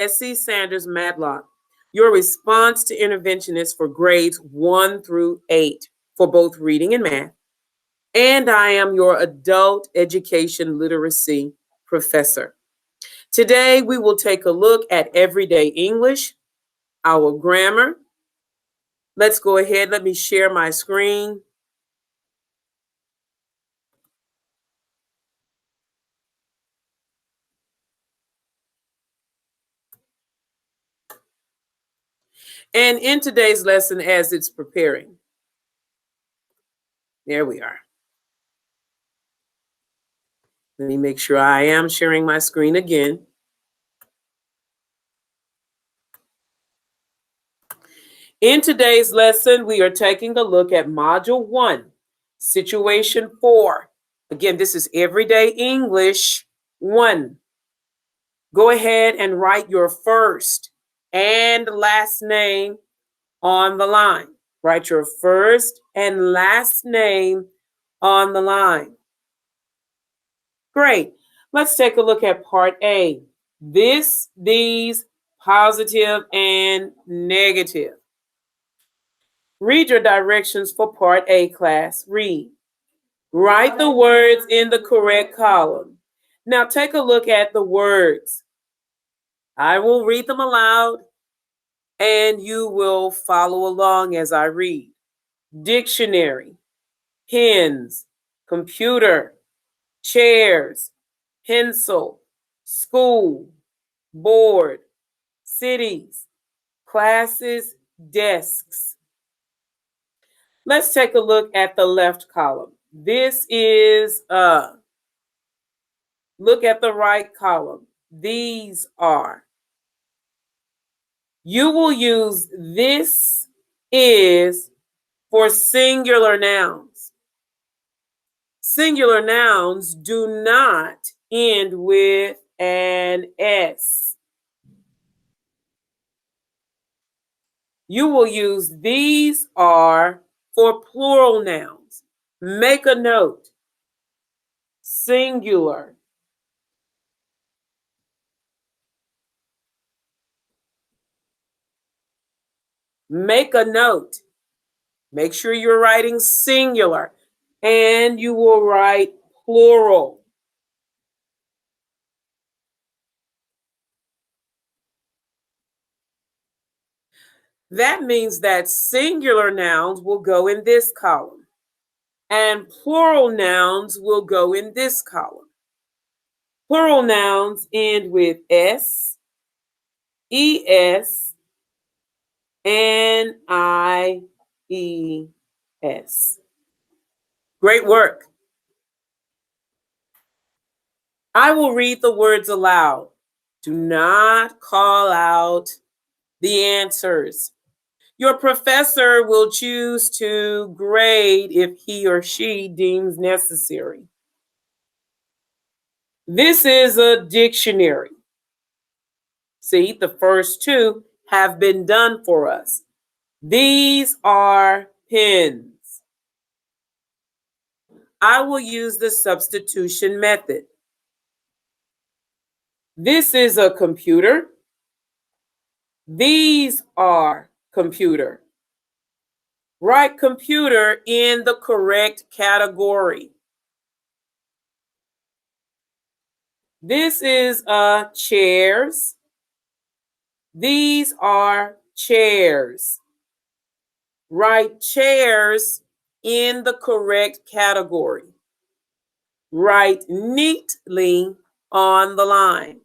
S.C. Sanders Madlock. Your response to intervention is for grades 1 through 8 for both reading and math. And I am your adult education literacy professor. Today, we will take a look at everyday English, our grammar. Let's go ahead. Let me share my screen. And in today's lesson, as it's preparing, there we are. Let me make sure I am sharing my screen again. In today's lesson, we are taking a look at Module 1, Situation 4. Again, this is Everyday English 1. Go ahead and write your first and last name on the line. Write your first and last name on the line. Great. Let's take a look at Part A. This, these, positive, and negative. Read your directions for Part A, class. Read. Write the words in the correct column. Now take a look at the words. I will read them aloud, and you will follow along as I read. Dictionary, pens, computer, chairs, pencil, school, board, cities, classes, desks. Let's take a look at the left column. This is look at the right column. These are. You will use this is for singular nouns. Singular nouns do not end with an S. You will use these are for plural nouns. Make a note. Singular. Make a note. Make sure you're writing singular, and you will write plural. That means that singular nouns will go in this column, and plural nouns will go in this column. Plural nouns end with S, ES, and IES. Great work. I will read the words aloud. Do not call out the answers. Your professor will choose to grade if he or she deems necessary. This is a dictionary. See, the first two have been done for us. These are pens. I will use the substitution method. This is a computer. These are computer. Write computer in the correct category. This is chairs. These are chairs. Write chairs in the correct category. Write neatly on the line.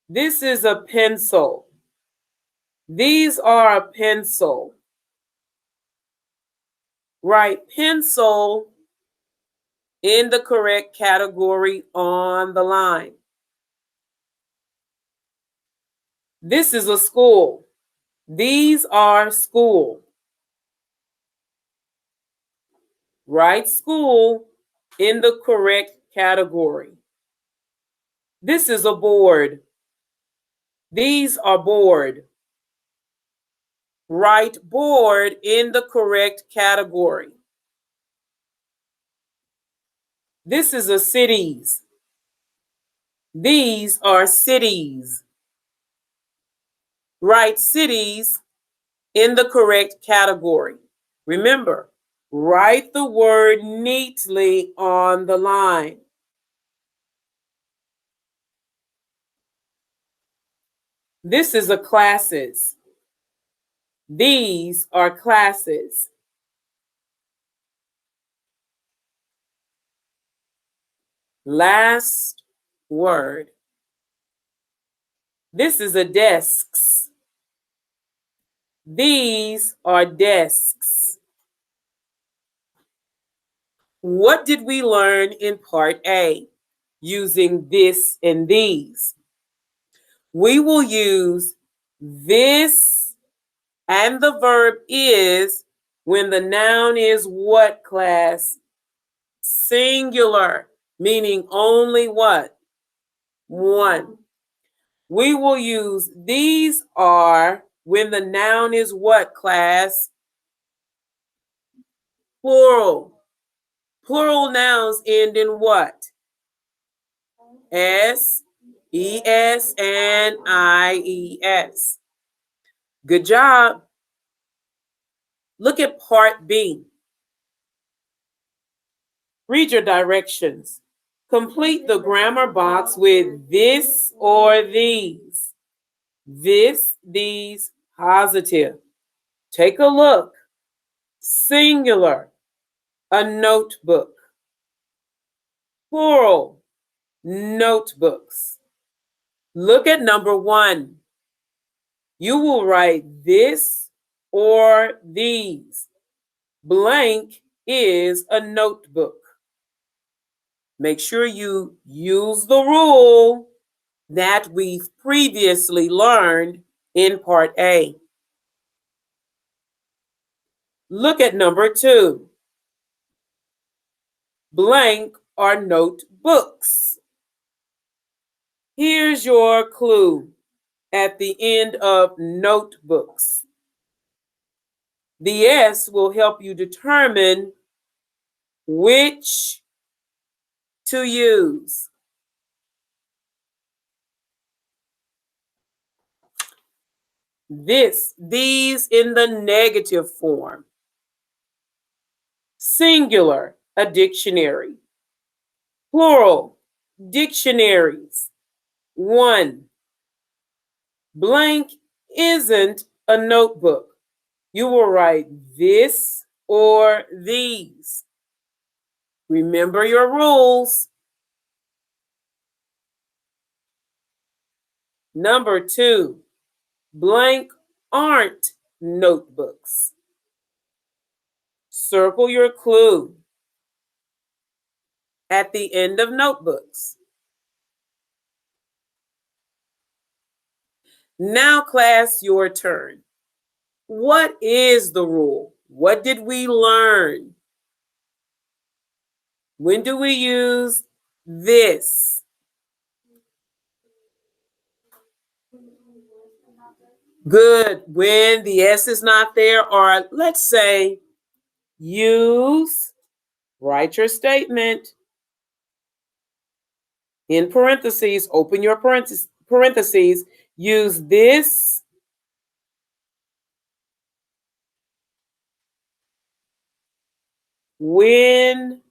This is a pencil. These are a pencil. Write pencil in the correct category on the line. This is a school. These are school. Write school in the correct category. This is a board. These are board. Write board in the correct category. This is a cities. These are cities. Write cities in the correct category. Remember, write the word neatly on the line. This is a classes. These are classes. Last word. This is a desks. These are desks. What did we learn in part A using this and these? We will use this and the verb is when the noun is what, class? Singular, meaning only what? One. We will use these are when the noun is what, class? Plural. Plural nouns end in what? S, ES, and IES. Good job. Look at part B. Read your directions. Complete the grammar box with this or these. This, these, positive. Take a look. Singular, a notebook. Plural, notebooks. Look at number 1. You will write this or these. Blank is a notebook. Make sure you use the rule that we've previously learned in part A. Look at number 2. Blank are notebooks. Here's your clue at the end of notebooks. The S will help you determine which to use. This, these in the negative form. Singular, a dictionary. Plural, dictionaries. 1. Blank isn't a notebook. You will write this or these. Remember your rules. Number 2, blank aren't notebooks. Circle your clue at the end of notebooks. Now, class, your turn. What is the rule? What did we learn? When do we use this? Good. When the S is not there, or let's say use, write your statement in parentheses, open your parentheses, use this when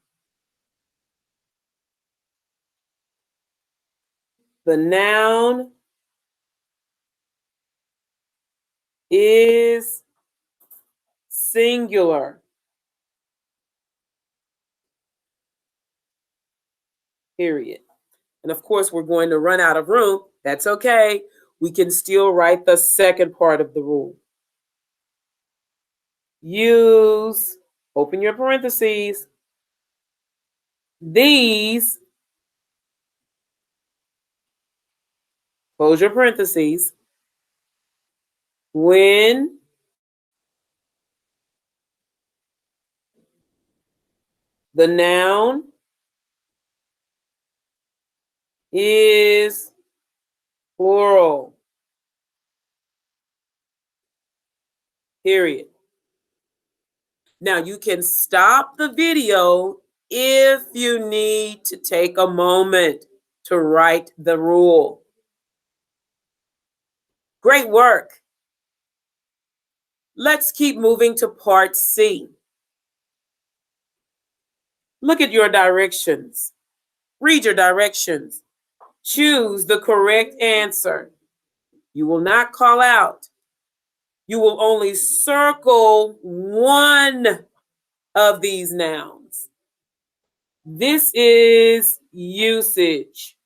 the noun is singular. Period. And of course, we're going to run out of room. That's okay. We can still write the second part of the rule. Use, open your parentheses, these, close your parentheses, when the noun is plural. Period. Now you can stop the video if you need to take a moment to write the rule. Great work. Let's keep moving to part C. Look at your directions. Read your directions. Choose the correct answer. You will not call out. You will only circle one of these nouns. This is usage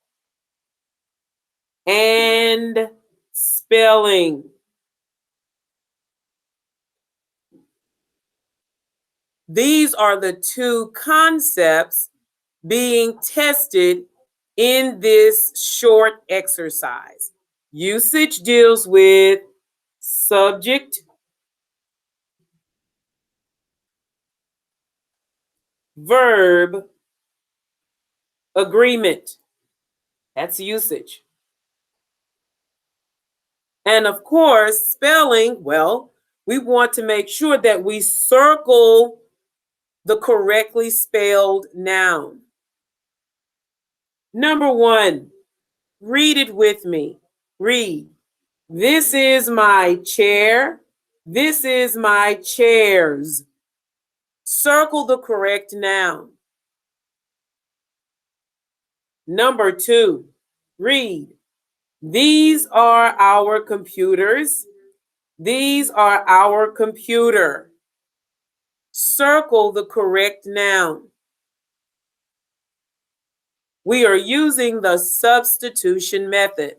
and spelling. These are the two concepts being tested in this short exercise. Usage deals with subject, verb, agreement. That's usage. And of course, spelling, well, we want to make sure that we circle the correctly spelled noun. Number one, read it with me. Read. This is my chair. This is my chairs. Circle the correct noun. Number two, read. These are our computers. These are our computer. Circle the correct noun. We are using the substitution method.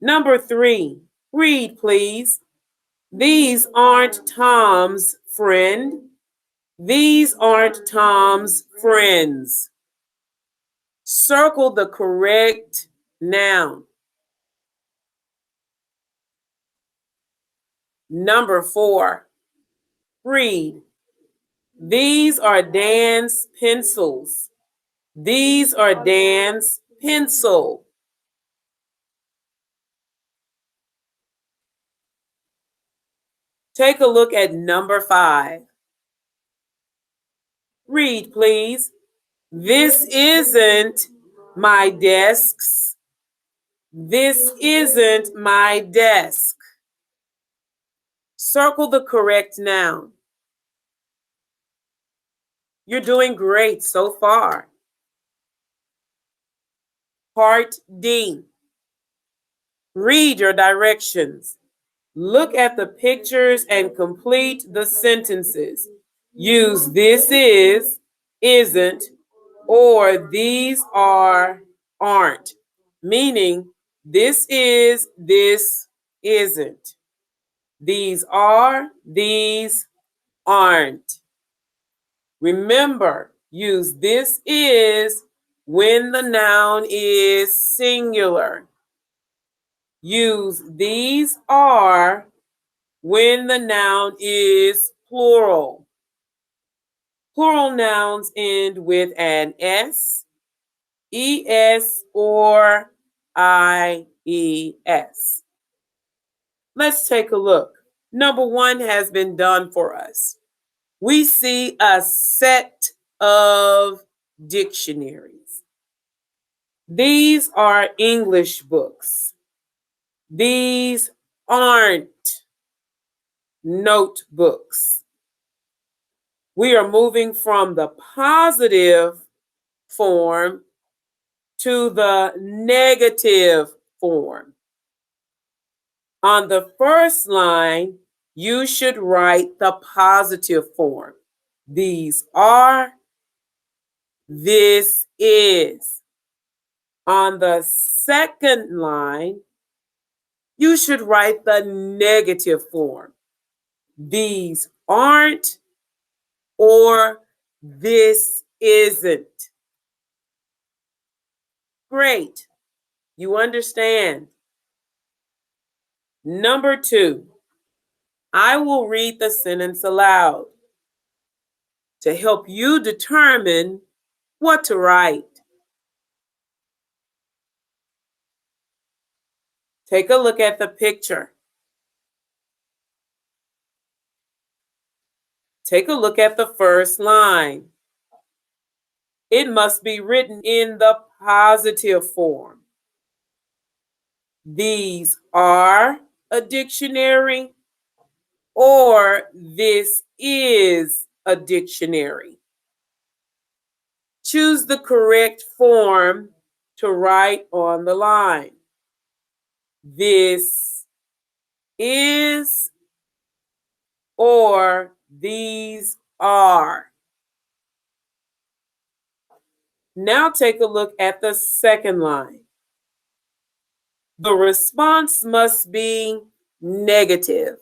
Number three, read please. These aren't Tom's friend. These aren't Tom's friends. Circle the correct noun. Number four, read. These are Dan's pencils. These are Dan's pencil. Take a look at number five. Read, please. This isn't my desks. This isn't my desk. Circle the correct noun. You're doing great so far. Part D. Read your directions. Look at the pictures and complete the sentences. Use this is, isn't, or these are, aren't, meaning this is, this isn't. These are, these aren't. Remember, use this is when the noun is singular. Use these are when the noun is plural. Plural nouns end with an S, ES, or IES. Let's take a look. Number one has been done for us. We see a set of dictionaries. These are English books. These aren't notebooks. We are moving from the positive form to the negative form. On the first line, you should write the positive form. These are, this is. On the second line, you should write the negative form. These aren't, or this isn't. Great. You understand. Number two, I will read the sentence aloud to help you determine what to write. Take a look at the picture. Take a look at the first line. It must be written in the positive form. These are a dictionary, or this is a dictionary. Choose the correct form to write on the line. This is, or these are. Now take a look at the second line. The response must be negative.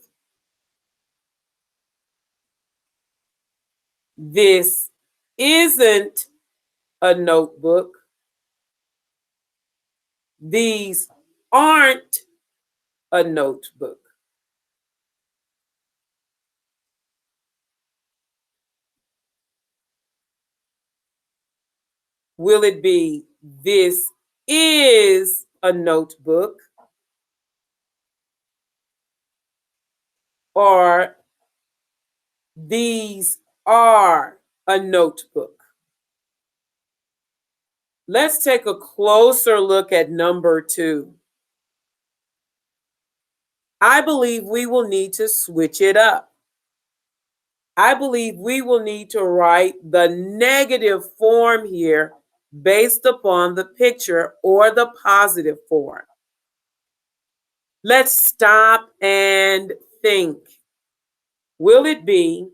This isn't a notebook. These aren't a notebook. Will it be this is a notebook, or these are a notebook? Let's take a closer look at number 2. I believe we will need to switch it up. I believe we will need to write the negative form here based upon the picture, or the positive form. Let's stop and think. Will it be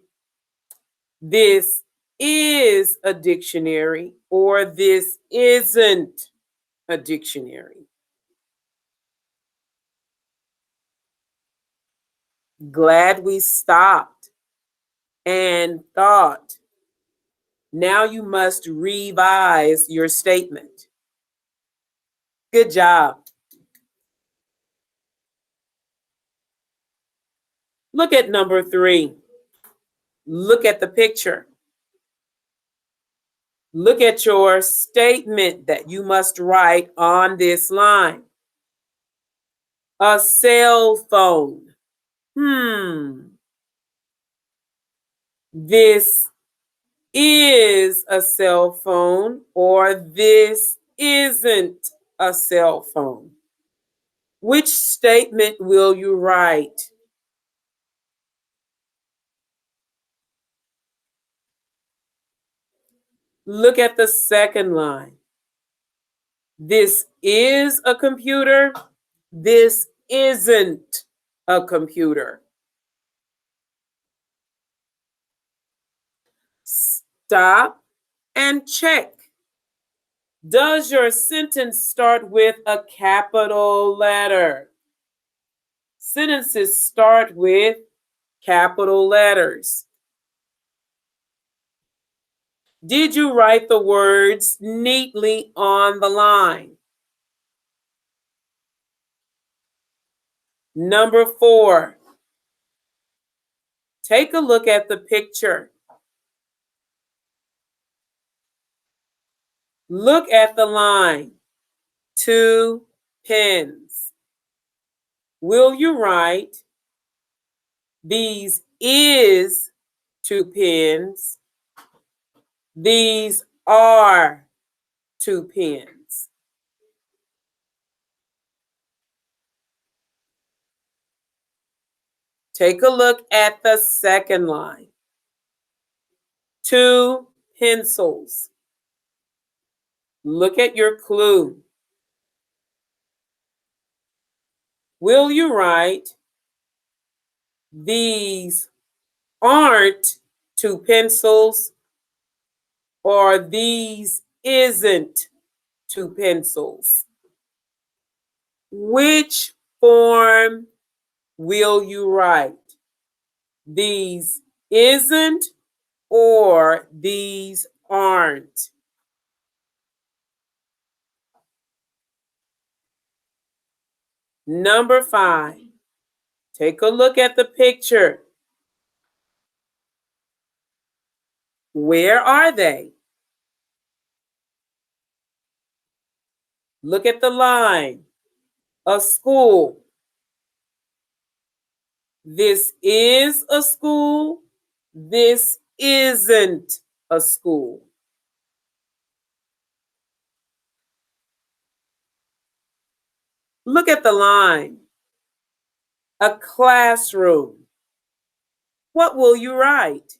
this is a dictionary, or this isn't a dictionary? Glad we stopped and thought. Now you must revise your statement. Good job. Look at number 3. Look at the picture. Look at your statement that you must write on this line. A cell phone. This is a cell phone, or this isn't a cell phone. Which statement will you write? Look at the second line. This is a computer. This isn't a computer. Stop and check. Does your sentence start with a capital letter? Sentences start with capital letters. Did you write the words neatly on the line? Number 4, take a look at the picture. Look at the line. 2 pens. Will you write these is 2 pens? These are 2 pens. Take a look at the second line. 2 pencils. Look at your clue. Will you write these aren't 2 pencils, or these isn't 2 pencils? Which form will you write? These isn't, or these aren't? Number 5, take a look at the picture. Where are they? Look at the line. A school. This is a school. This isn't a school. Look at the line. A classroom. What will you write?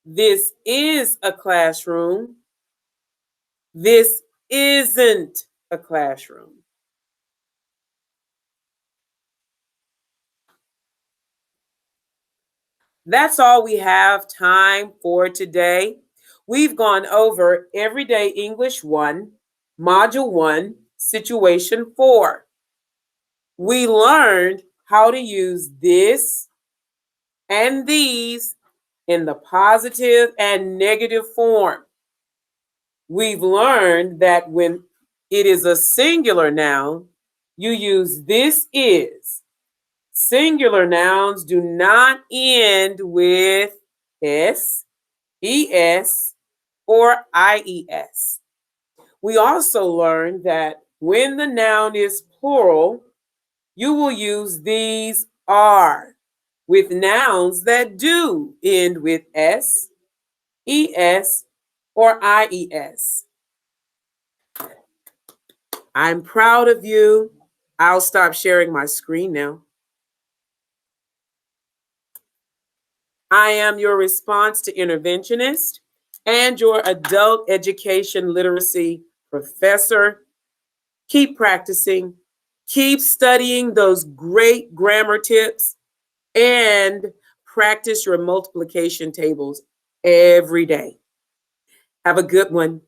This is a classroom. This isn't a classroom. That's all we have time for today. We've gone over Everyday English 1, Module 1, Situation 4. We learned how to use this and these in the positive and negative form. We've learned that when it is a singular noun, you use this is. Singular nouns do not end with s, es, or ies. We also learned that when the noun is plural, you will use these are with nouns that do end with s, es, or ies. I'm proud of you. I'll stop sharing my screen now. I am your response to interventionist and your adult education literacy professor. Keep practicing, keep studying those great grammar tips, and practice your multiplication tables every day. Have a good one.